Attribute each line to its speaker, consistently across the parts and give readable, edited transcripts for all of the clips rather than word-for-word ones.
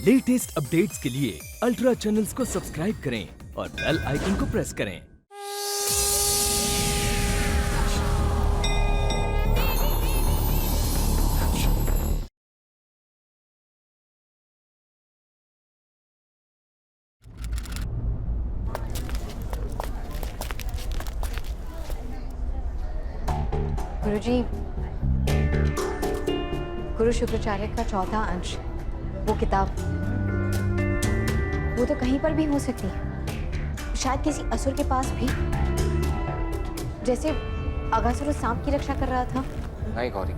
Speaker 1: Latest updates के लिए ultra channels को सब्सक्राइब करें और बेल आइकन को प्रेस करें।
Speaker 2: गुरुजी, गुरु शुक्राचार्य का चौथा अंश, वो किताब, वो तो कहीं पर भी हो सकती है, शायद किसी असुर के पास भी, जैसे अगासुर सांप की रक्षा कर रहा था।
Speaker 3: नहीं गौरी,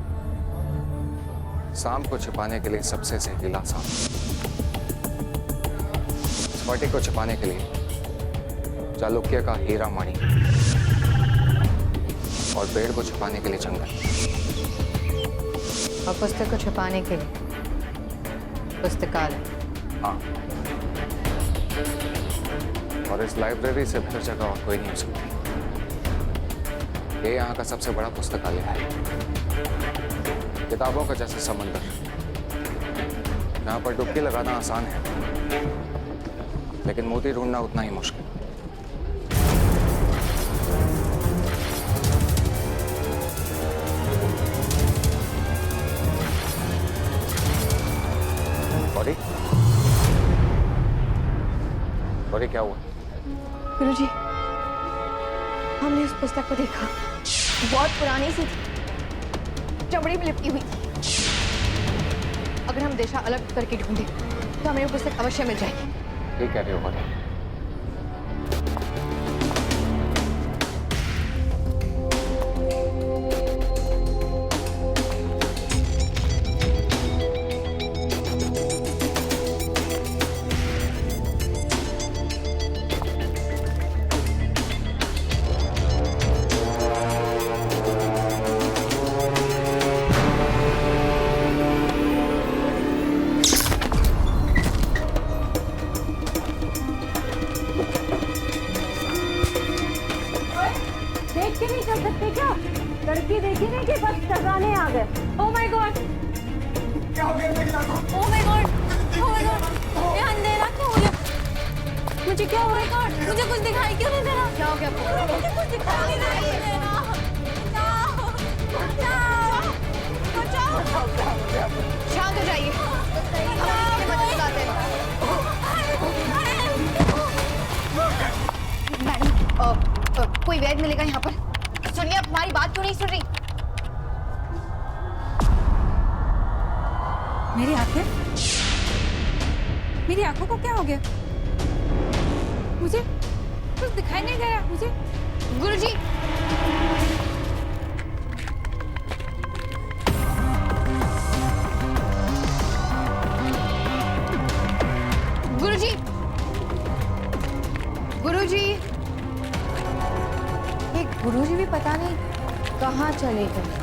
Speaker 3: सांप को छिपाने के लिए सबसे जहरीला सांप, स्फटिक को छिपाने के लिए चालुक्य का हीरा माणी, और पेड़ को छिपाने के लिए जंगल,
Speaker 2: और पुस्तक को छुपाने के लिए पुस्तकालय।
Speaker 3: हाँ, और इस लाइब्रेरी से बेहतर जगह और कोई नहीं हो सकती। ये यहाँ का सबसे बड़ा पुस्तकालय है, किताबों का जैसा समुंदर। यहाँ पर डुबकी लगाना आसान है, लेकिन मोती ढूंढना उतना ही मुश्किल। गौरी, गौरी क्या हुआ?
Speaker 2: गुरुजी, हमने उस पुस्तक को देखा, बहुत पुरानी सी थी, चमड़ी में लिपटी हुई थी। अगर हम दिशा अलग करके ढूंढे तो हमें वो पुस्तक अवश्य मिल जाएगी।
Speaker 3: ठीक कह रही हो गौरी।
Speaker 4: देख के नहीं चल सकते क्या? लड़की देखी नहीं कि बस टकराने आ गए। Oh my God!
Speaker 5: क्या हो गया मेरी आंखों?
Speaker 4: Oh my God! Oh my God! ये अंधेरा क्यों हो गया? मुझे क्या हो रहा है? मुझे कुछ दिखाई क्यों नहीं दे रहा? क्या हो गया? मुझे कुछ दिखाई नहीं दे रहा। बचाओ! बचाओ! बचाओ!
Speaker 2: शांत हो जाइए, हम मदद बुलाते हैं। मैडम, कोई वैद्य मिलेगा यहाँ पर? सुनिए, आप हमारी बात क्यों नहीं सुन रही?
Speaker 4: मेरी आंखों को क्या हो गया? मुझे कुछ दिखाई नहीं दे रहा। मुझे
Speaker 2: गुरुजी, गुरुजी, गुरुजी, ये गुरुजी भी पता नहीं कहाँ चले गए।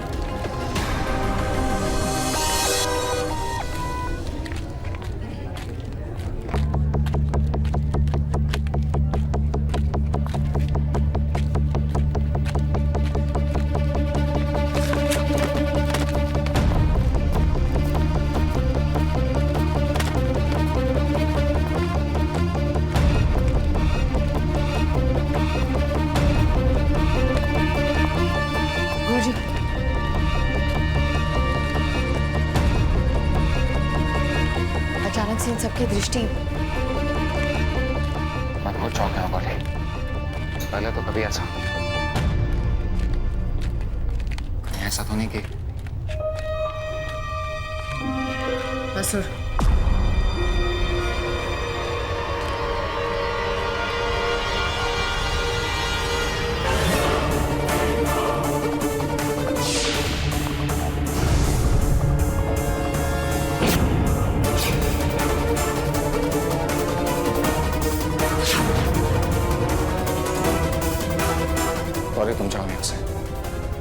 Speaker 2: अचानक से इन सबकी दृष्टि।
Speaker 3: मैं बहुत चौंका हूँ गौरी, पहले तो कभी ऐसा तो नहीं कि
Speaker 2: असुर,
Speaker 3: गौरी तुम जाओ यहाँ से,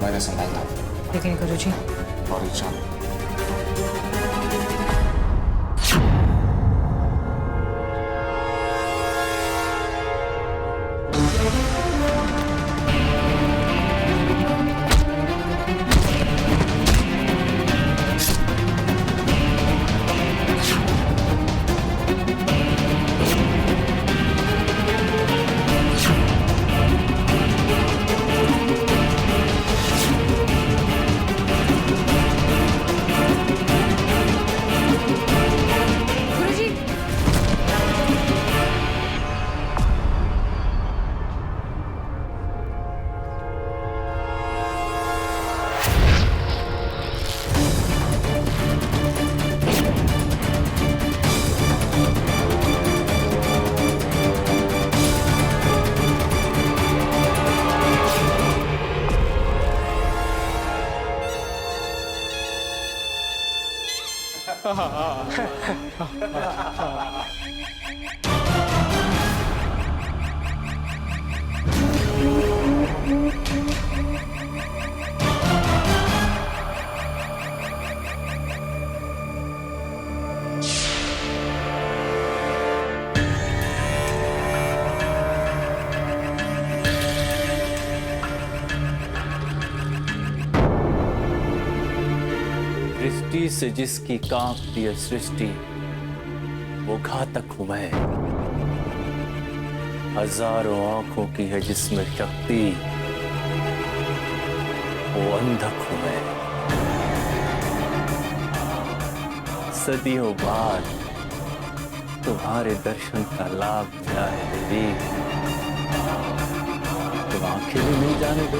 Speaker 3: मैंने संभालता हूँ।
Speaker 2: लेकिन गुरुजी,
Speaker 3: गौरी जाओ।
Speaker 6: दृष्टि से जिसकी कांपती है सृष्टि, वो घातक हूं मैं। हजारों आंखों की है जिसमें शक्ति, वो अंधक हूं मैं। सदियों बाद तुम्हारे दर्शन का लाभ मिला है देवी, तुम आंखें भी नहीं जाने दो।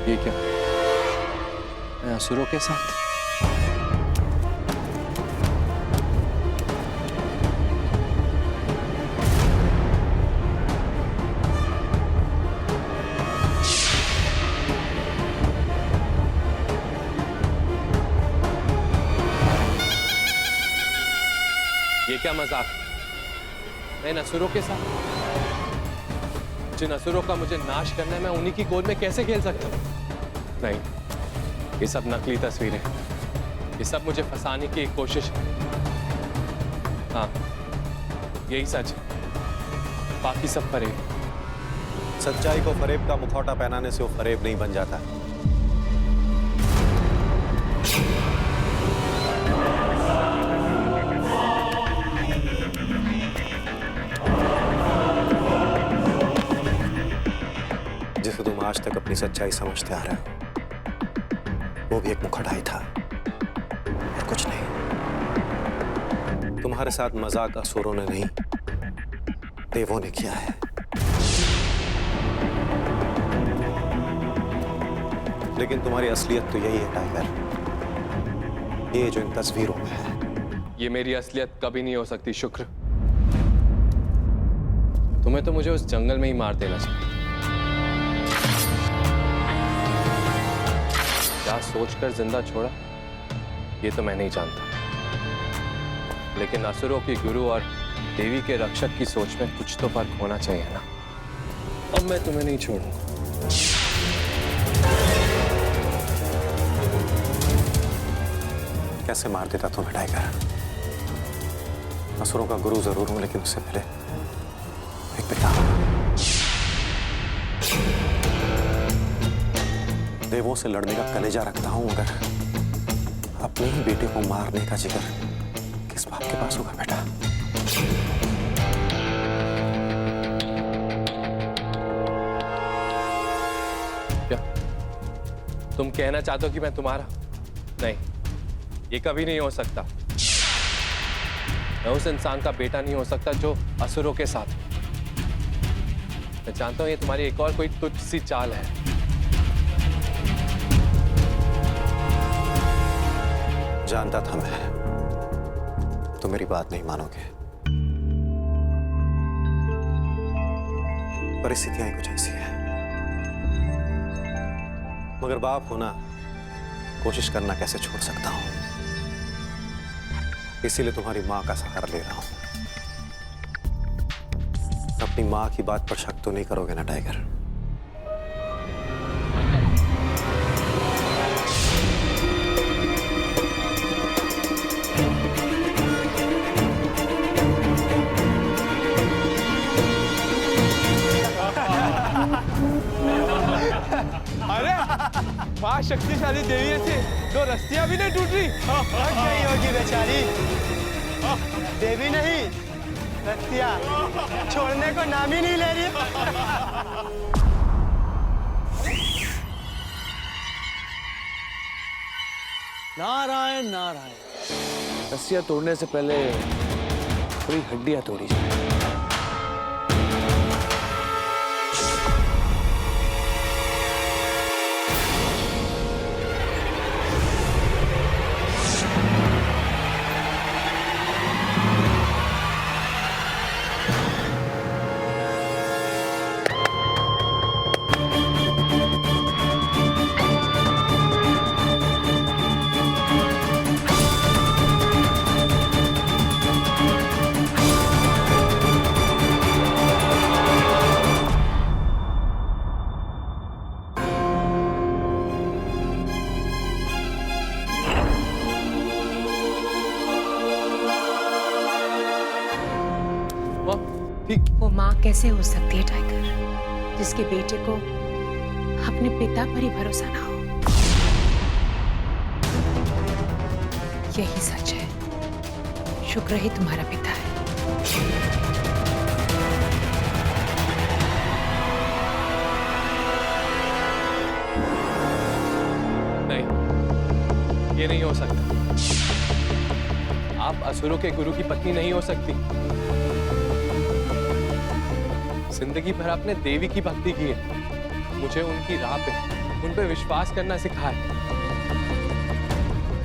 Speaker 3: ये क्या? मैं असुरों के साथ?
Speaker 7: ये क्या मजाक? मैं इन असुरों के साथ? जिन असुरों का मुझे नाश करना है, मैं उन्हीं की गोद में कैसे खेल सकता हूँ? नहीं, ये सब नकली तस्वीरें, ये सब मुझे फंसाने की एक कोशिश है। हाँ, यही सच है, बाकी सब फरेब।
Speaker 8: सच्चाई को फरेब का मुखौटा पहनाने से वो फरेब नहीं बन जाता। जिसे तुम आज तक अपनी सच्चाई समझते आ रहे हो, वो भी एक मुखौटा ही था और कुछ नहीं। तुम्हारे साथ मजाक असुरों ने नहीं, देवों ने किया है। लेकिन तुम्हारी असलियत तो यही है टाइगर, ये जो इन तस्वीरों में है।
Speaker 7: ये मेरी असलियत कभी नहीं हो सकती शुक्र। तुम्हें तो मुझे उस जंगल में ही मार देना चाहिए। क्या सोचकर जिंदा छोड़ा, ये तो मैं नहीं जानता। लेकिन असुरों की गुरु और देवी के रक्षक की सोच में कुछ तो फर्क होना चाहिए ना। अब मैं तुम्हें नहीं छोड़ूंगा।
Speaker 8: कैसे मार देता तुम्हें टाइगर? असुरों का गुरु जरूर हूं, लेकिन उससे पहले एक पिता। देवों से लड़ने का कलेजा रखता हूं, मगर अपने ही बेटे को मारने का जिगर किस बाप के पास होगा बेटा?
Speaker 7: क्या तुम कहना चाहते हो कि मैं तुम्हारा? नहीं, ये कभी नहीं हो सकता। मैं उस इंसान का बेटा नहीं हो सकता जो असुरों के साथ। मैं जानता हूं ये तुम्हारी एक और कोई तुच्छ सी चाल है।
Speaker 8: जानता था मैं, तो मेरी बात नहीं मानोगे। परिस्थितियां कुछ ऐसी हैं, मगर बाप होना, कोशिश करना कैसे छोड़ सकता हूं। इसीलिए तुम्हारी मां का सहारा ले रहा हूं। अपनी मां की बात पर शक तो नहीं करोगे ना टाइगर?
Speaker 7: अरे मां शक्तिशाली देवी थी तो रस्सियां भी नहीं टूट रही।
Speaker 9: नहीं होगी बेचारी, देवी नहीं, रस्सियां छोड़ने को नाम ही नहीं ले रही।
Speaker 6: नारायण नारायण। रस्सियां तोड़ने से पहले थोड़ी हड्डियां तोड़ी जाए।
Speaker 10: माँ कैसे हो सकती है टाइगर, जिसके बेटे को अपने पिता पर ही भरोसा ना हो? यही सच है, शुक्र ही तुम्हारा पिता है।
Speaker 7: नहीं, ये नहीं हो सकता। आप असुरों के गुरु की पत्नी नहीं हो सकती। जिंदगी भर आपने देवी की भक्ति की है, मुझे उनकी राह पे, उन पे विश्वास करना सिखाया।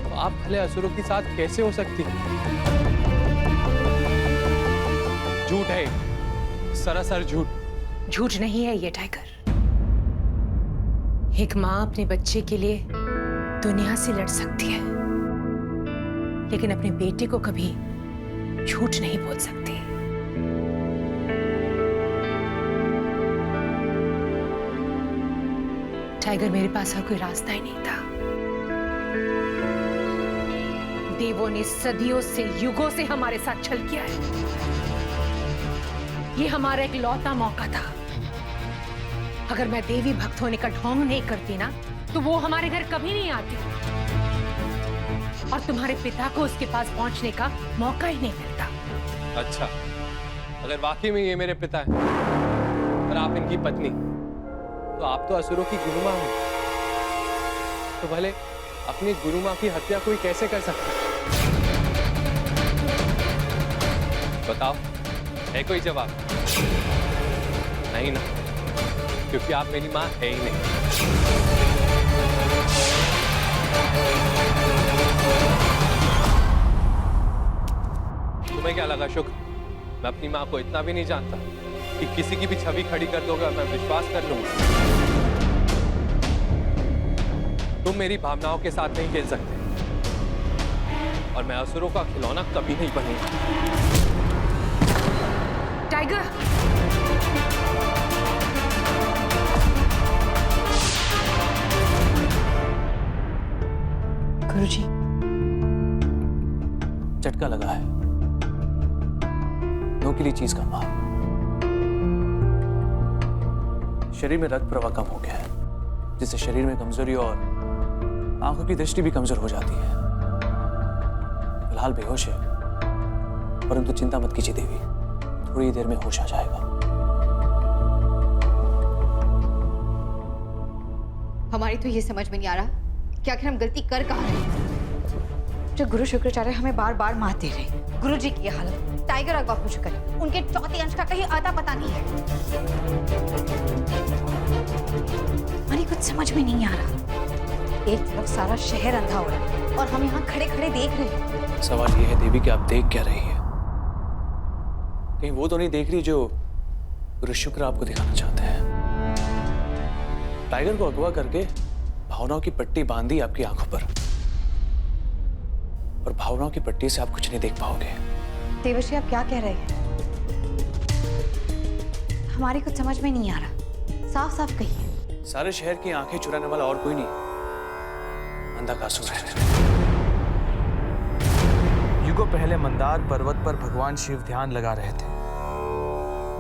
Speaker 7: तो आप भले असुरों के साथ कैसे हो सकती? झूठ है, सरासर झूठ।
Speaker 10: झूठ नहीं है ये टाइगर। एक माँ अपने बच्चे के लिए दुनिया से लड़ सकती है, लेकिन अपने बेटे को कभी झूठ नहीं बोल सकती। टाइगर, मेरे पास और कोई रास्ता ही नहीं था। देवों ने सदियों से, युगों से हमारे साथ छल किया है। ये हमारा एक लौता मौका था। अगर मैं देवी भक्त होने का ढोंग नहीं करती ना, तो वो हमारे घर कभी नहीं आती और तुम्हारे पिता को उसके पास पहुंचने का मौका ही नहीं मिलता।
Speaker 7: अच्छा, अगर वाकई में ये मेरे पिता हैं और आप इनकी पत्नी, तो आप तो असुरों की गुरुमाँ हैं। तो भले अपनी गुरुमाँ की हत्या कोई कैसे कर सकता है? बताओ, है कोई जवाब? नहीं ना, क्योंकि आप मेरी माँ है ही नहीं। तुम्हें क्या लगा शुक्र, मैं अपनी माँ को इतना भी नहीं जानता कि किसी की भी छवि खड़ी कर दोगे मैं विश्वास कर लूंगा? तुम मेरी भावनाओं के साथ नहीं खेल सकते और मैं असुरों का खिलौना कभी नहीं बनूंगा।
Speaker 10: टाइगर,
Speaker 6: गुरुजी, झटका लगा है। नोकीली चीज का मार। शरीर में रक्त प्रवाह कम हो गया है, जिससे शरीर में कमजोरी और आंखों की दृष्टि भी कमजोर हो जाती है। फिलहाल बेहोश है, परंतु चिंता मत कीजिए देवी, थोड़ी देर में होश आ जाएगा।
Speaker 2: हमारी तो ये समझ में नहीं आ रहा कि आखिर हम गलती कर कहाँ रहे हैं। जो गुरु शुक्राचार्य हमें बार बार मात दे रहे हैं। गुरु जी की ये हालत, टाइगर और गौतम शुक्र, उनके चौथे अंश का कहीं आता पता नहीं है। हमारी कुछ समझ में नहीं आ रहा। एक तरफ सारा शहर अंधा हो रहा है और हम यहाँ खड़े खड़े देख रहे हैं।
Speaker 6: सवाल ये है देवी कि आप देख क्या रही है? कहीं वो तो नहीं देख रही जो गुरु शुक्र आपको दिखाना चाहते हैं? टाइगर को अगवा करके भावनाओं की पट्टी बांधी आपकी आंखों पर, और भावनाओं की पट्टी से आप कुछ नहीं देख पाओगे।
Speaker 2: देवर्षि, आप क्या कह रहे हैं? हमारी कुछ समझ में नहीं आ रहा, साफ साफ कहिए।
Speaker 6: सारे शहर की आंखें चुराने वाला और कोई नहीं, अंधकासुर है।
Speaker 11: युगों पहले मंदार पर्वत पर भगवान शिव ध्यान लगा रहे थे।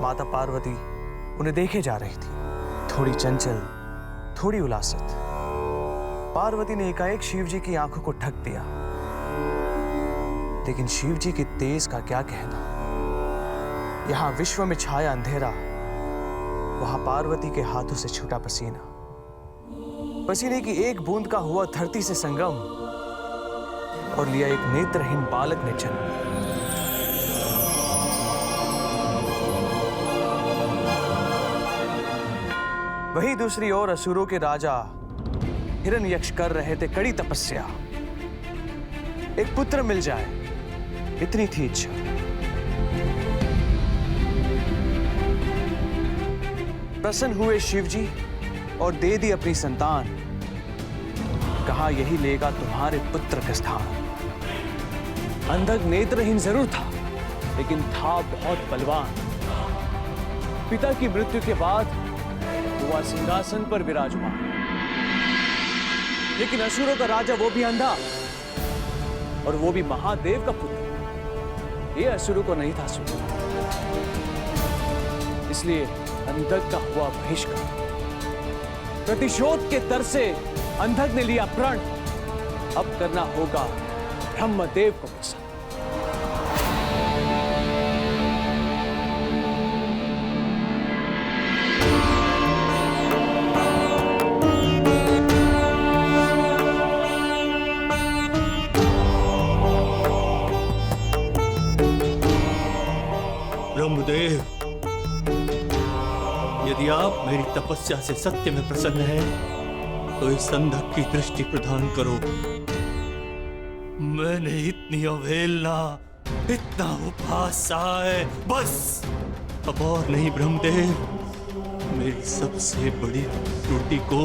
Speaker 11: माता पार्वती उन्हें देखे जा रही थी, थोड़ी चंचल, थोड़ी उलासित। पार्वती ने एकाएक शिव जी की आंखों को ढक दिया, लेकिन शिव जी की तेज का क्या कहना। यहां विश्व में छाया अंधेरा, वहां पार्वती के हाथों से छूटा पसीना। पसीने की एक बूंद का हुआ धरती से संगम, और लिया एक नेत्रहीन बालक ने जन्म। वहीं दूसरी ओर असुरों के राजा हिरण्यक्ष कर रहे थे कड़ी तपस्या। एक पुत्र मिल जाए, इतनी थी इच्छा। प्रसन्न हुए शिवजी और दे दी अपनी संतान। कहा यही लेगा तुम्हारे पुत्र का स्थान। अंधक नेत्रहीन जरूर था, लेकिन था बहुत बलवान। पिता की मृत्यु के बाद हुआ सिंहासन पर विराजमान। लेकिन असुरों का राजा वो भी अंधा, और वो भी महादेव का पुत्र। ये असुरों को नहीं था सुना। इसलिए अंधक का हुआ बहिष्कार। प्रतिशोध के तर से अंधक ने लिया प्रण। अब करना होगा ब्रह्मदेव को प्रसन्न।
Speaker 12: ब्रह्मदेव, यदि आप मेरी तपस्या से सत्य में प्रसन्न हैं, तो इस अंधक की दृष्टि प्रदान करो। मैंने इतनी अवहेलना, इतना उपहास सहा है, बस अब और नहीं ब्रह्मदेव। मेरी सबसे बड़ी त्रुटि को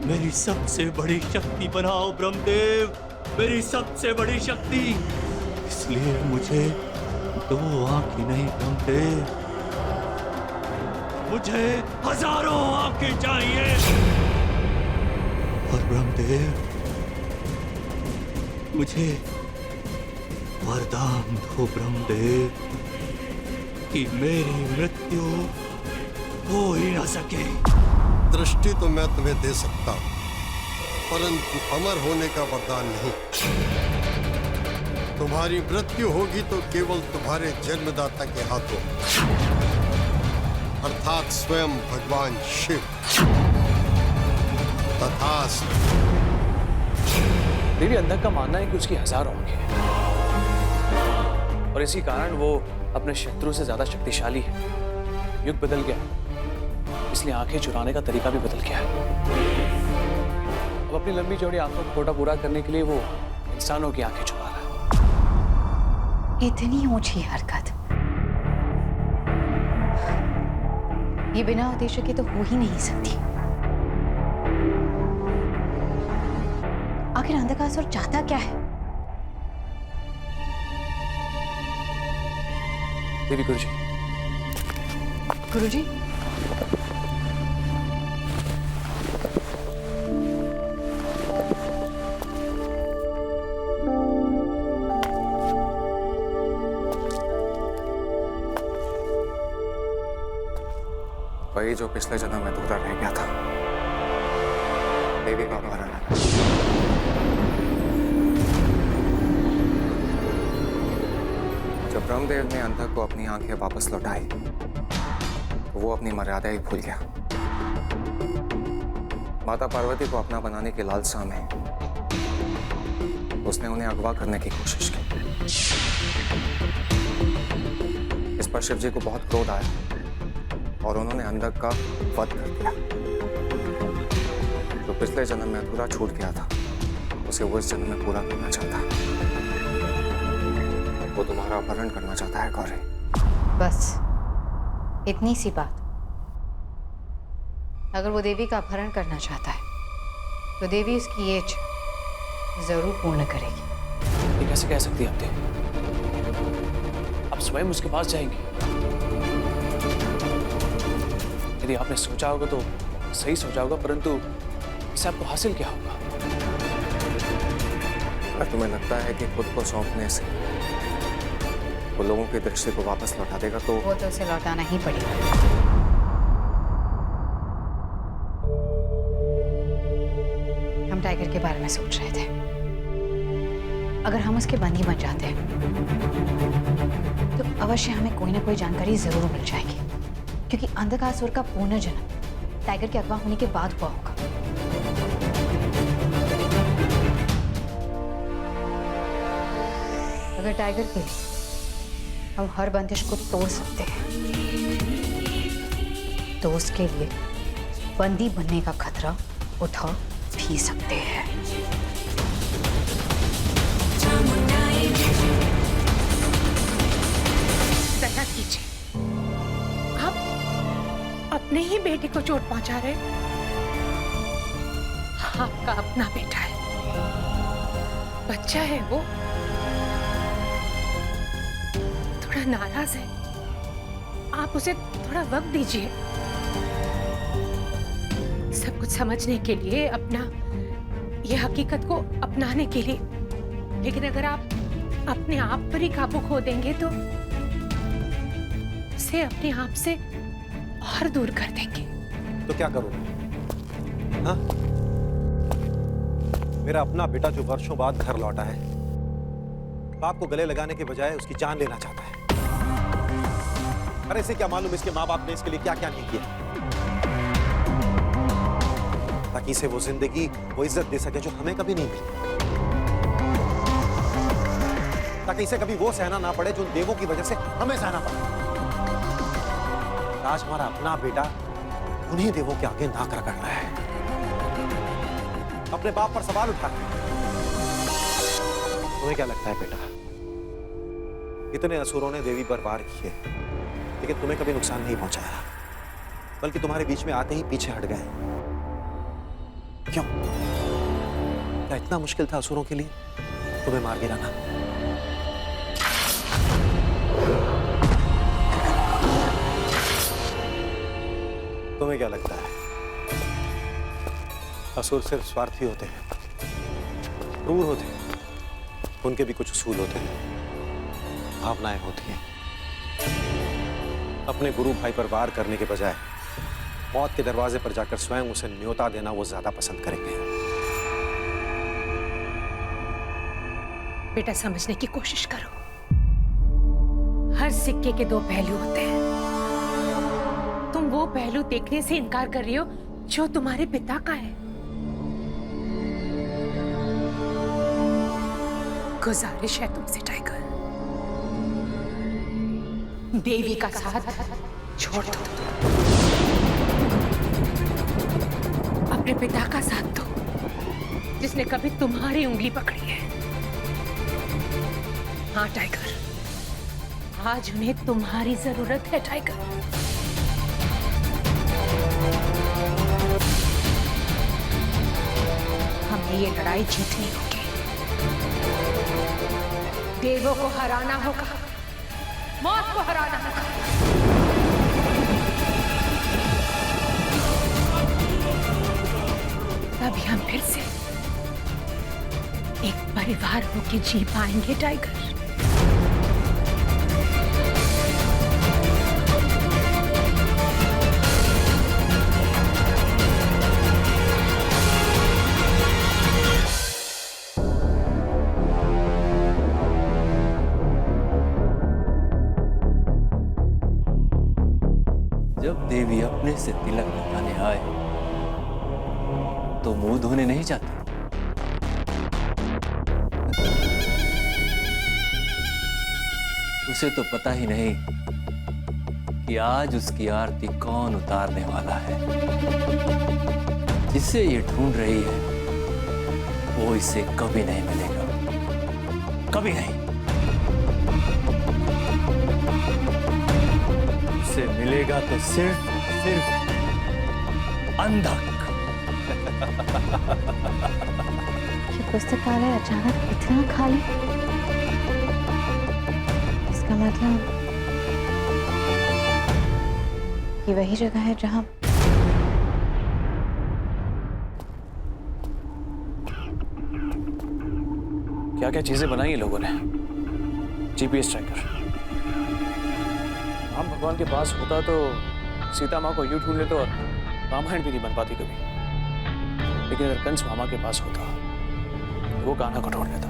Speaker 12: मेरी सबसे बड़ी शक्ति बनाओ ब्रह्मदेव, मेरी सबसे बड़ी शक्ति। इसलिए मुझे 2 आंखें नहीं ब्रह्मदेव, मुझे हजारों आंखें चाहिए। और ब्रह्मदेव, मुझे वरदान दो ब्रह्मदेव कि मेरी मृत्यु हो ही ना सके।
Speaker 13: दृष्टि तो मैं तुम्हें दे सकता हूं, परंतु अमर होने का वरदान नहीं। तुम्हारी मृत्यु होगी तो केवल तुम्हारे जन्मदाता के हाथों, अर्थात स्वयं भगवान शिव। तथास्तु।
Speaker 11: देवी अंधक का मानना है कि उसकी हजारों आंखें हैं और इसी कारण वो अपने शत्रु से ज्यादा शक्तिशाली है। युग बदल गया, इसलिए आंखें चुराने का तरीका भी बदल गया है। अब अपनी लंबी चौड़ी आंखों का कोटा पूरा करने के लिए वो इंसानों की आंखें चुरा रहा है।
Speaker 2: इतनी ऊंची हरकत ये बिना उद्देश्य के तो हो ही नहीं सकती। आखिर अंधकासुर चाहता क्या है?
Speaker 11: देवी गुरुजी।
Speaker 2: गुरुजी?
Speaker 3: वही जो पिछले जन्म में अधूरा रह गया था, देवी का मरण। जब ब्रह्मदेव ने अंधक को अपनी आंखें वापस लौटाई, तो वो अपनी मर्यादा ही भूल गया। माता पार्वती को अपना बनाने की लालसा में उसने उन्हें अगवा करने की कोशिश की। इस पर शिव जी को बहुत क्रोध आया और उन्होंने अंधक का वध कर दिया। जो पिछले जन्म में अधूरा छूट गया था, उसे वो इस जन्म में पूरा करना चाहता है। वो तुम्हारा अपहरण करना चाहता है गौरी।
Speaker 2: बस इतनी सी बात। अगर वो देवी का अपहरण करना चाहता है, तो देवी उसकी ये इच्छा जरूर पूर्ण करेगी।
Speaker 11: ये कैसे कह सकती है आप देवी? आप स्वयं उसके पास जाएंगे? यदि आपने सोचा होगा तो सही सोचा होगा, परंतु इससे आपको हासिल क्या होगा?
Speaker 3: अगर तुम्हें लगता है कि खुद को सौंपने से वो लोगों की दृष्टि को वापस लौटा देगा, तो
Speaker 2: वो तो उसे लौटाना ही पड़ेगा। हम टाइगर के बारे में सोच रहे थे। अगर हम उसके बंदी बन जाते हैं, तो अवश्य हमें कोई ना कोई जानकारी जरूर मिल जाएगी, क्योंकि अंधकासुर का पुनर्जन्म टाइगर के अगवा होने के बाद हुआ होगा। अगर टाइगर के लिए हम हर बंदिश को तोड़ सकते हैं, तो उसके लिए बंदी बनने का खतरा उठा भी सकते हैं।
Speaker 10: दया कीजिए, आप अपने ही बेटे को चोट पहुंचा रहे। आपका अपना बेटा है, बच्चा है वो, थोड़ा नाराज है। आप उसे थोड़ा वक्त दीजिए सब कुछ समझने के लिए, अपना ये हकीकत को अपनाने के लिए। लेकिन अगर आप अपने आप पर ही काबू खो देंगे, तो उसे अपने आप से और दूर कर देंगे।
Speaker 8: तो क्या करोगे? हाँ? मेरा अपना बेटा जो वर्षों बाद घर लौटा है, बाप को गले लगाने के बजाय उसकी जान लेना चाहता है। अरे इसे क्या मालूम इसके माँ बाप ने इसके लिए क्या क्या नहीं किया, ताकि इसे वो जिंदगी, वो इज्जत दे सके जो हमें कभी नहीं मिली, ताकि इसे कभी वो सहना ना पड़े जो उन देवों की वजह से हमें सहना पड़े। आज हमारा अपना बेटा उन्हीं देवों के आगे नाक रगड़ रहा है, अपने बाप पर सवाल उठा। तुम्हें क्या लगता है बेटा, इतने असुरों ने देवी पर वार किए लेकिन तुम्हें कभी नुकसान नहीं पहुंचाया, बल्कि तुम्हारे बीच में आते ही पीछे हट गए। क्यों? क्या इतना मुश्किल था असुरों के लिए तुम्हें मार गिराना? तुम्हें क्या लगता है असुर सिर्फ स्वार्थी होते हैं, क्रूर होते हैं? उनके भी कुछ उसूल होते हैं, भावनाएं होती हैं। अपने गुरु भाई पर वार करने के बजाय मौत के दरवाजे पर जाकर स्वयं उसे न्योता देना वो ज्यादा पसंद करेंगे।
Speaker 10: बेटा समझने की कोशिश करो, हर सिक्के के दो पहलू होते हैं। तुम वो पहलू देखने से इनकार कर रही हो जो तुम्हारे पिता का है। गुजारिश है तुमसे टाइगर, देवी का साथ छोड़ दो, अपने पिता का साथ दो जिसने कभी तुम्हारी उंगली पकड़ी है। हाँ टाइगर, आज उन्हें तुम्हारी जरूरत है टाइगर। हमें ये लड़ाई जीतनी होगी, देवों को हराना होगा, मौत को हराना होगा। तभी हम फिर से एक परिवार होके जी पाएंगे टाइगर।
Speaker 11: जब देवी अपने से तिलक लगाने आए तो मुंह धोने नहीं जाती। उसे तो पता ही नहीं कि आज उसकी आरती कौन उतारने वाला है। जिसे ये ढूंढ रही है वो इसे कभी नहीं मिलेगा, कभी नहीं। उसे मिलेगा तो सिर्फ अंधक।
Speaker 2: ये पुस्तकालय अचानक इतना खाली, इसका मतलब ये वही जगह है जहां
Speaker 6: क्या क्या चीजें बनाई हैं लोगों ने। GPS tracker. राम भगवान के पास होता तो सीता माँ को यूं ढूंढ लेते और रामायण भी नहीं बन पाती कभी। लेकिन अगर कंस मामा के पास होता तो वो कान्हा को ढूंढ लेता।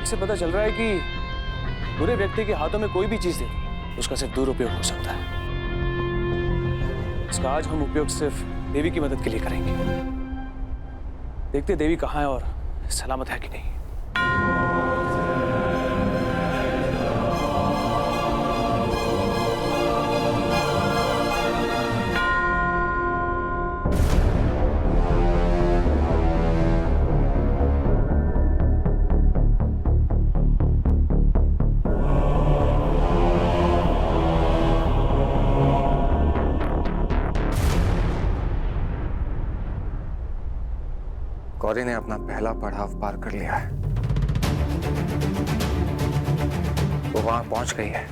Speaker 6: इससे पता चल रहा है कि बुरे व्यक्ति के हाथों में कोई भी चीज दे उसका सिर्फ दुरुपयोग हो सकता है। इसका आज हम उपयोग सिर्फ देवी की मदद के लिए करेंगे। देखते देवी कहाँ है और सलामत है कि नहीं।
Speaker 3: गौरी ने अपना पहला पड़ाव पार कर लिया है। वो वहां पहुंच गई है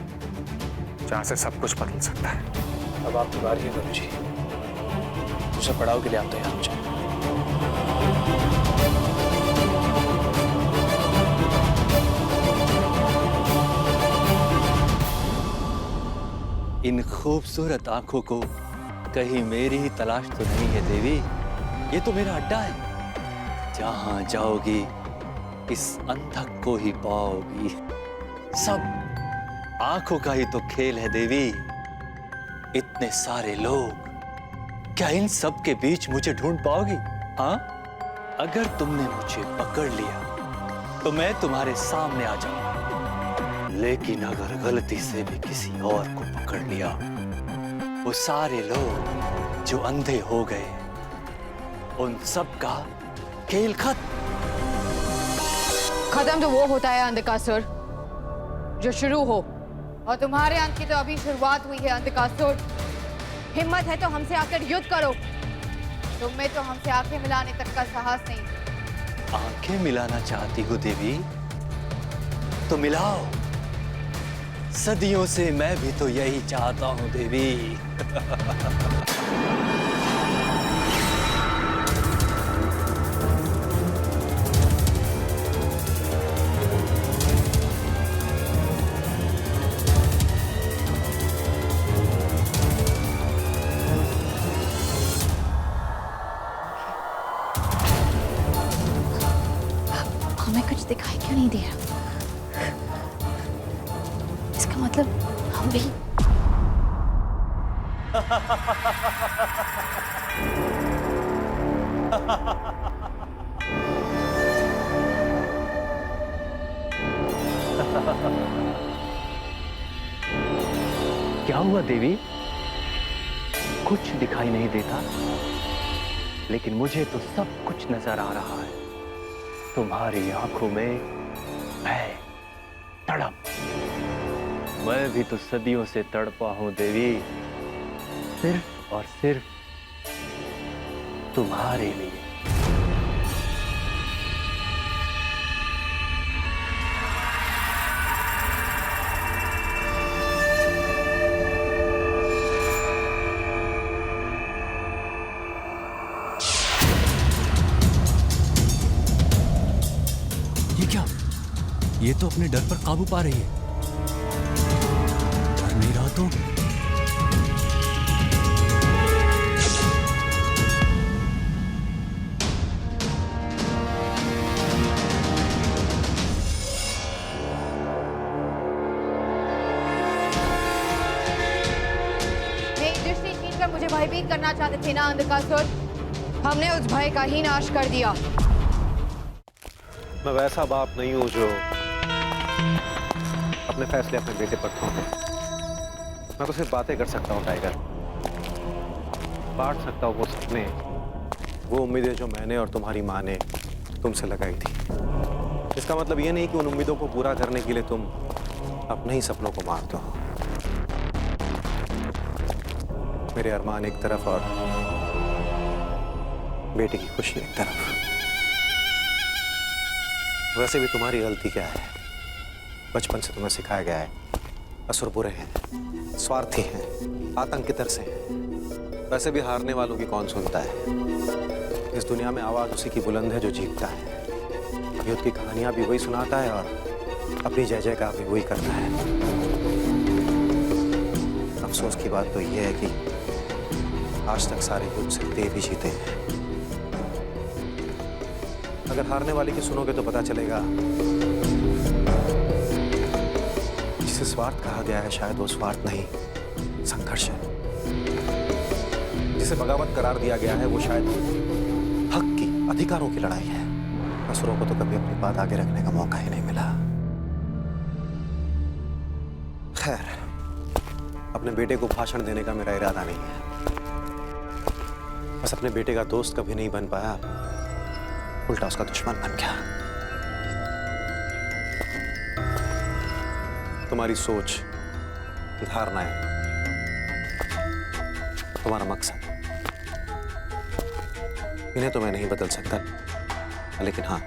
Speaker 3: जहां से सब कुछ बदल सकता है।
Speaker 6: अब आपकी बारी है गुरु जी। दूसरे पड़ाव के लिए आप तैयार हो जाए।
Speaker 14: इन खूबसूरत आंखों को कहीं मेरी ही तलाश तो नहीं है देवी? ये तो मेरा अड्डा है। जहां जाओगी इस अंधक को ही पाओगी। सब आंखों का ही तो खेल है देवी। इतने सारे लोग, क्या इन सब के बीच मुझे ढूंढ पाओगी? हाँ, अगर तुमने मुझे पकड़ लिया तो मैं तुम्हारे सामने आ जाऊंगा। लेकिन अगर गलती से भी किसी और को पकड़ लिया, वो सारे लोग जो अंधे हो गए, उन सब का खेल
Speaker 2: खत्म तो वो होता है अंधकासुर जो शुरू हो, और तुम्हारे अंत की तो अभी शुरुआत हुई है अंधकासुर। हिम्मत है तो हमसे आकर युद्ध करो। तुम में तो हमसे आंखें मिलाने तक का साहस नहीं।
Speaker 14: आंखें मिलाना चाहती हो देवी? तो मिलाओ। सदियों से मैं भी तो यही चाहता हूं देवी।
Speaker 2: हमें कुछ दिखाई क्यों नहीं दे रहा? इसका मतलब हम भी
Speaker 14: क्या हुआ देवी? कुछ दिखाई नहीं देता, लेकिन मुझे तो सब कुछ नजर आ रहा है। तुम्हारी आंखों में भय, तड़प। मैं भी तो सदियों से तड़पा हूं देवी, सिर्फ और सिर्फ तुम्हारे लिए।
Speaker 12: ये क्या? ये तो अपने डर पर काबू पा रही है। डर नहीं रहा तो?
Speaker 2: मेरी दृष्टि छीनकर मुझे भयभीत करना चाहते थे ना अंधकासुर? हमने उस भय का ही नाश कर दिया।
Speaker 8: मैं वैसा बाप नहीं हूं जो अपने फैसले अपने बेटे पर थोपे। मैं तो सिर्फ बातें कर सकता हूं टाइगर, बांट सकता हूं वो सपने, वो उम्मीदें जो मैंने और तुम्हारी माँ ने तुमसे लगाई थी। इसका मतलब ये नहीं कि उन उम्मीदों को पूरा करने के लिए तुम अपने ही सपनों को मार दो। मेरे अरमान एक तरफ और बेटे की खुशी एक तरफ। वैसे भी तुम्हारी गलती क्या है? बचपन से तुम्हें सिखाया गया है असुर बुरे हैं, स्वार्थी हैं, आतंकित से हैं। वैसे भी हारने वालों की कौन सुनता है? इस दुनिया में आवाज उसी की बुलंद है जो जीतता है। युद्ध की कहानियां भी वही सुनाता है और अपनी जय जयकार भी वही करता है। अफसोस की बात तो यह है कि आज तक सारे युद्ध सिर्फ देव ही जीते हैं। अगर हारने वाले की सुनोगे तो पता चलेगा जिसे स्वार्थ कहा गया है शायद वो स्वार्थ नहीं, संघर्ष है। जिसे बगावत करार दिया गया है वो शायद हक की, अधिकारों की लड़ाई है। असुरों को तो कभी अपनी बात आगे रखने का मौका ही नहीं मिला। खैर, अपने बेटे को भाषण देने का मेरा इरादा नहीं है। बस अपने बेटे का दोस्त कभी नहीं बन पाया, उल्टा उसका दुश्मन बन गया। तुम्हारी सोच, धारणाएं, तुम्हारा मकसद, इन्हें तो मैं नहीं बदल सकता, लेकिन हाँ,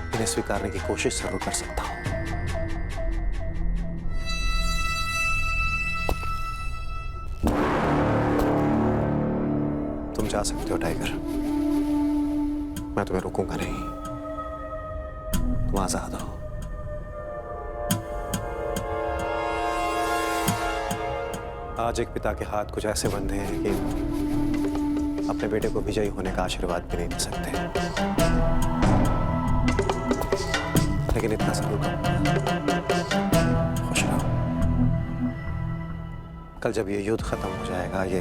Speaker 8: इन्हें स्वीकारने की कोशिश जरूर कर सकता हूं। तुम जा सकते हो टाइगर, मैं तुम्हें रोकूंगा नहीं। तुम आजाद हो। आज एक पिता के हाथ कुछ ऐसे बंधे हैं कि अपने बेटे को विजयी होने का आशीर्वाद भी नहीं दे सकते, लेकिन इतना जरूर खुश रहो। कल जब ये युद्ध खत्म हो जाएगा, ये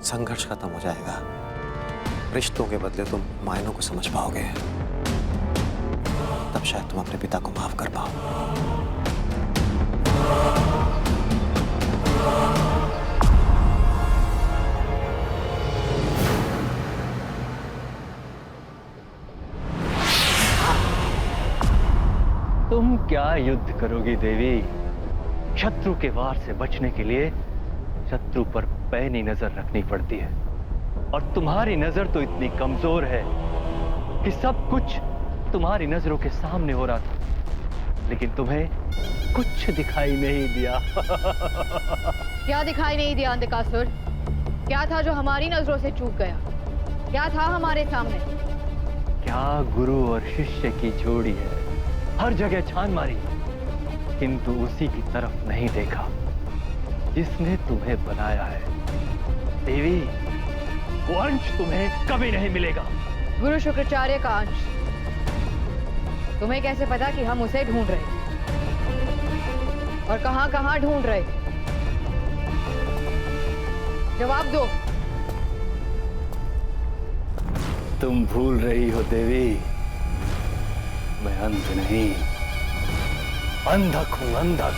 Speaker 8: संघर्ष खत्म हो जाएगा, रिश्तों के बदले तुम मायनों को समझ पाओगे, तब शायद तुम अपने पिता को माफ कर पाओ।
Speaker 14: तुम क्या युद्ध करोगी देवी? शत्रु के वार से बचने के लिए शत्रु पर पैनी नजर रखनी पड़ती है, और तुम्हारी नजर तो इतनी कमजोर है कि सब कुछ तुम्हारी नजरों के सामने हो रहा था, लेकिन तुम्हें कुछ दिखाई नहीं दिया।
Speaker 2: क्या दिखाई नहीं दिया अंधकासुर? क्या था जो हमारी नजरों से चूक गया? क्या था हमारे सामने?
Speaker 14: क्या गुरु और शिष्य की जोड़ी है, हर जगह छान मारी, किंतु उसी की तरफ नहीं देखा जिसने तुम्हें बनाया है। देवी, वो अंश तुम्हें कभी नहीं मिलेगा।
Speaker 2: गुरु शुक्राचार्य का अंश? तुम्हें कैसे पता कि हम उसे ढूंढ रहे और कहां कहां ढूंढ रहे? जवाब दो।
Speaker 14: तुम भूल रही हो देवी, मैं अंध नहीं, अंधक हूं, अंधक।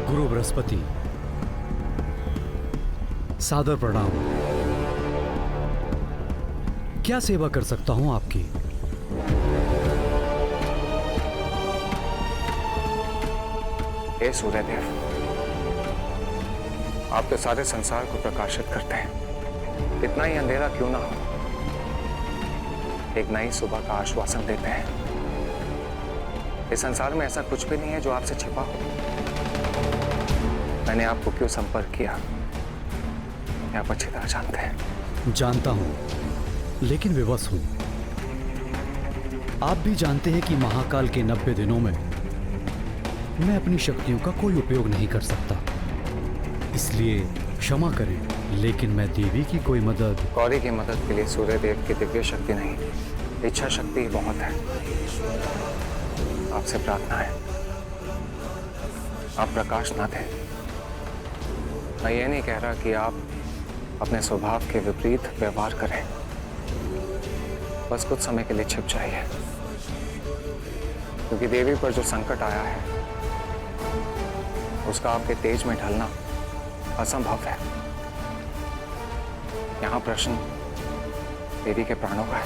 Speaker 15: गुरु बृहस्पति, सादर प्रणाम। क्या सेवा कर सकता हूं आपकी?
Speaker 3: हे सूर्यदेव, आप तो सारे संसार को प्रकाशित करते हैं, कितना ही अंधेरा क्यों ना हो, एक नई सुबह का आश्वासन देते हैं। इस संसार में ऐसा कुछ भी नहीं है जो आपसे छिपा हो। मैंने आपको क्यों संपर्क किया, आप अच्छी तरह जानते हैं।
Speaker 15: जानता हूं, लेकिन विवश हूं। आप भी जानते हैं कि महाकाल के 90 दिनों में मैं अपनी शक्तियों का कोई उपयोग नहीं कर सकता, इसलिए क्षमा करें, लेकिन मैं देवी की कोई मदद।
Speaker 3: गौरी की मदद के लिए सूर्यदेव की दिव्य शक्ति नहीं, इच्छा शक्ति ही बहुत है। आपसे प्रार्थना है, आप प्रकाश ना दें। मैं ये नहीं कह रहा कि आप अपने स्वभाव के विपरीत व्यवहार करें, बस कुछ समय के लिए छिप जाइए, क्योंकि देवी पर जो संकट आया है उसका आपके तेज में ढलना असंभव है। यहां प्रश्न देवी के प्राणों का है।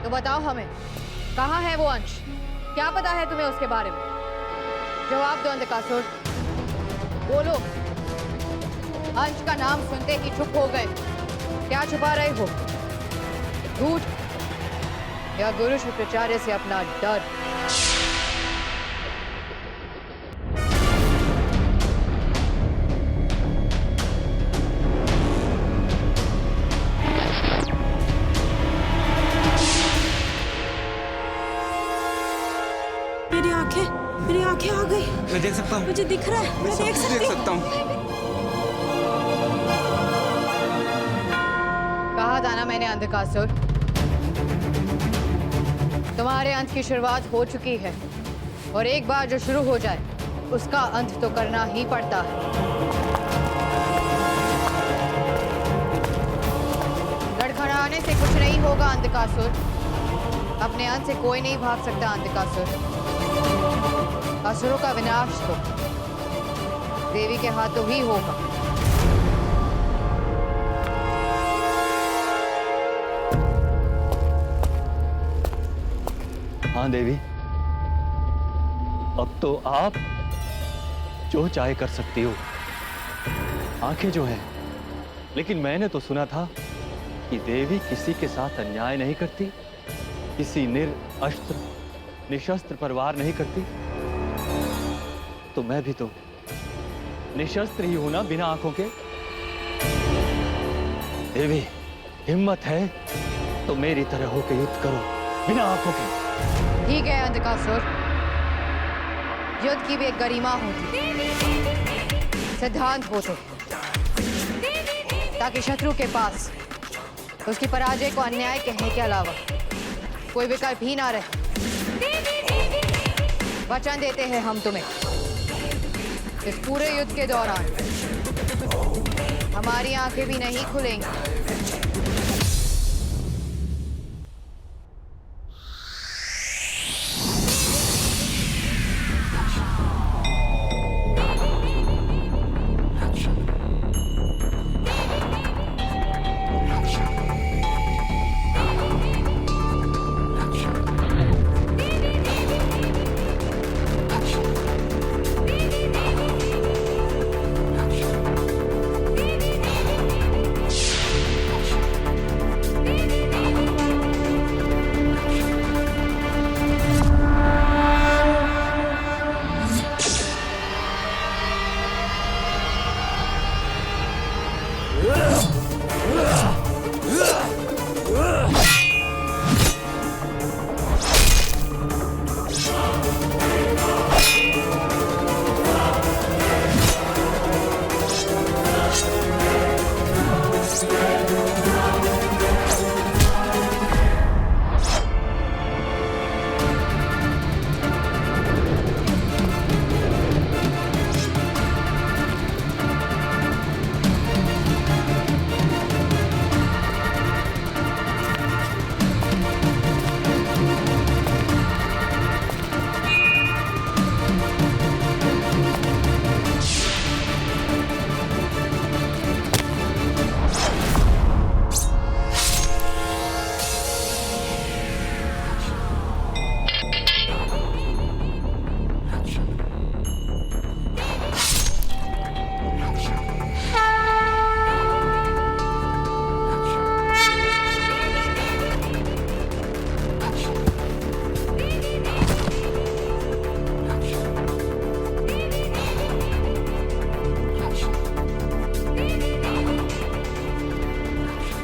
Speaker 2: तो बताओ हमें, कहाँ है वो अंश? क्या पता है तुम्हें उसके बारे में? जवाब दो अंधकासुर, बोलो। अंश का नाम सुनते ही चुप हो गए। क्या छुपा रहे हो? झूठ या गुरु शुक्राचार्य से अपना डर?
Speaker 4: मेरी आंखें आ गई।
Speaker 5: मैं देख सकता हूँ।
Speaker 4: मुझे दिख रहा है, मैं देख
Speaker 5: सकता हूँ।
Speaker 2: कहा था ना मैंने अंधकासुर, तुम्हारे अंत की शुरुआत हो चुकी है, और एक बार जो शुरू हो जाए उसका अंत तो करना ही पड़ता है। लड़खड़ाने से कुछ नहीं होगा अंधकासुर, अपने अंत से कोई नहीं भाग सकता अंधकासुर। असुरों का विनाश तो देवी के हाथों ही होगा।
Speaker 14: हाँ देवी, अब तो आप जो चाहे कर सकती हो, आंखें जो हैं, लेकिन मैंने तो सुना था कि देवी किसी के साथ अन्याय नहीं करती, किसी निरअस्त्र निशस्त्र पर वार नहीं करती, तो मैं भी तो निशस्त्र ही हूं ना, बिना आंखों के। देवी, हिम्मत है तो मेरी तरह होकर युद्ध करो, बिना आंखों के।
Speaker 2: ठीक है अंधकासुर, युद्ध की भी एक गरिमा होती है, सिद्धांत होते हैं, ताकि शत्रु के पास उसकी पराजय को अन्याय कहने के अलावा कोई विकल्प ही ना रहे। वचन देते हैं हम तुम्हें, इस पूरे युद्ध के दौरान हमारी आंखें भी नहीं खुलेंगी।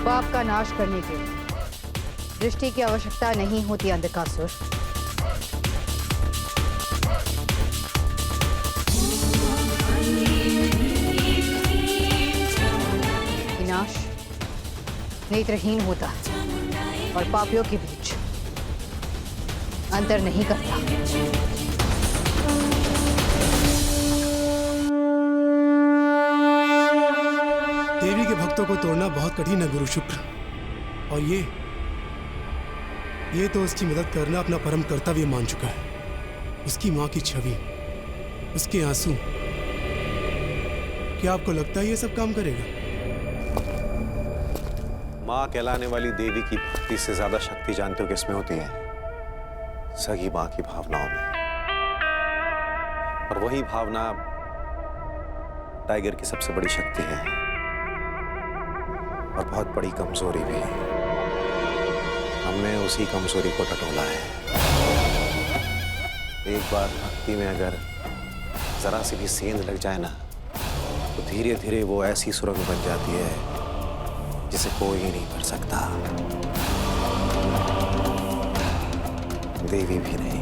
Speaker 2: पाप का नाश करने के लिए दृष्टि की आवश्यकता नहीं होती अंधकासुर। विनाश नेत्रहीन होता और पापियों के बीच अंतर नहीं करता।
Speaker 5: देवी के भक्तों को तोड़ना बहुत कठिन है गुरु शुक्र, और ये तो उसकी मदद करना अपना परम कर्तव्य मान चुका है। उसकी माँ की छवि, उसके आंसू, क्या आपको लगता है ये सब काम करेगा?
Speaker 8: माँ कहलाने वाली देवी की भक्ति से ज्यादा शक्ति जानते हो किसमें होती है? सगी माँ की भावनाओं में। और वही भावना टाइगर की सबसे बड़ी शक्ति है और बहुत बड़ी कमजोरी भी। हमने उसी कमजोरी को टटोला है। एक बार भक्ति में अगर जरा सी भी सेंध लग जाए ना, तो धीरे धीरे वो ऐसी सुरंग बन जाती है जिसे कोई नहीं भर सकता, देवी भी नहीं।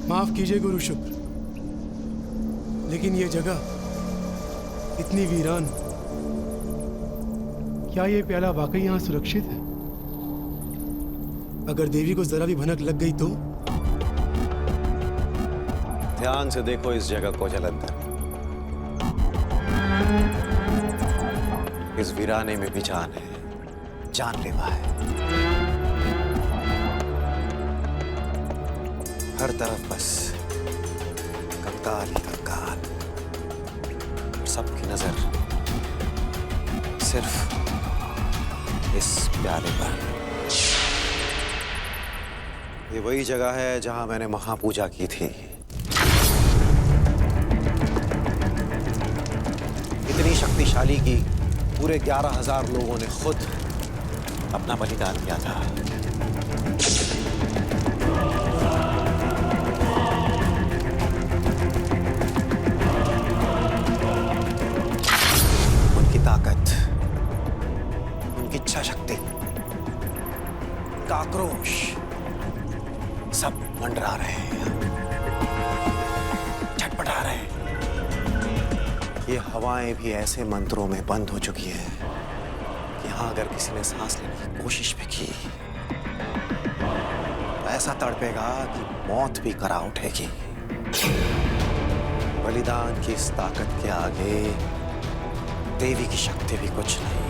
Speaker 8: माफ कीजिए गुरु शुक्र,
Speaker 5: लेकिन ये जगह इतनी वीरान, क्या ये प्याला वाकई यहाँ सुरक्षित है? अगर देवी को जरा भी भनक लग गई तो?
Speaker 8: ध्यान से देखो इस जगह को जलंधर। इस वीराने में भी जान है, जानलेवा है। हर तरफ बस कंकाल ही कंकाल, और सबकी नजर सिर्फ इस प्याले पर। ये वही जगह है जहां मैंने महापूजा की थी। इतनी शक्तिशाली कि पूरे 11,000 लोगों ने खुद अपना बलिदान किया था। उनकी ताकत, उनकी इच्छा शक्ति, आक्रोश सब मंडरा रहे हैं, छटपटा रहे हैं। ये हवाएं भी ऐसे मंत्रों में बंद हो चुकी है कि यहां अगर किसी ने सांस लेने की कोशिश भी की तो ऐसा तड़पेगा कि मौत भी करा उठेगी। बलिदान की इस ताकत के आगे देवी की शक्ति भी कुछ नहीं।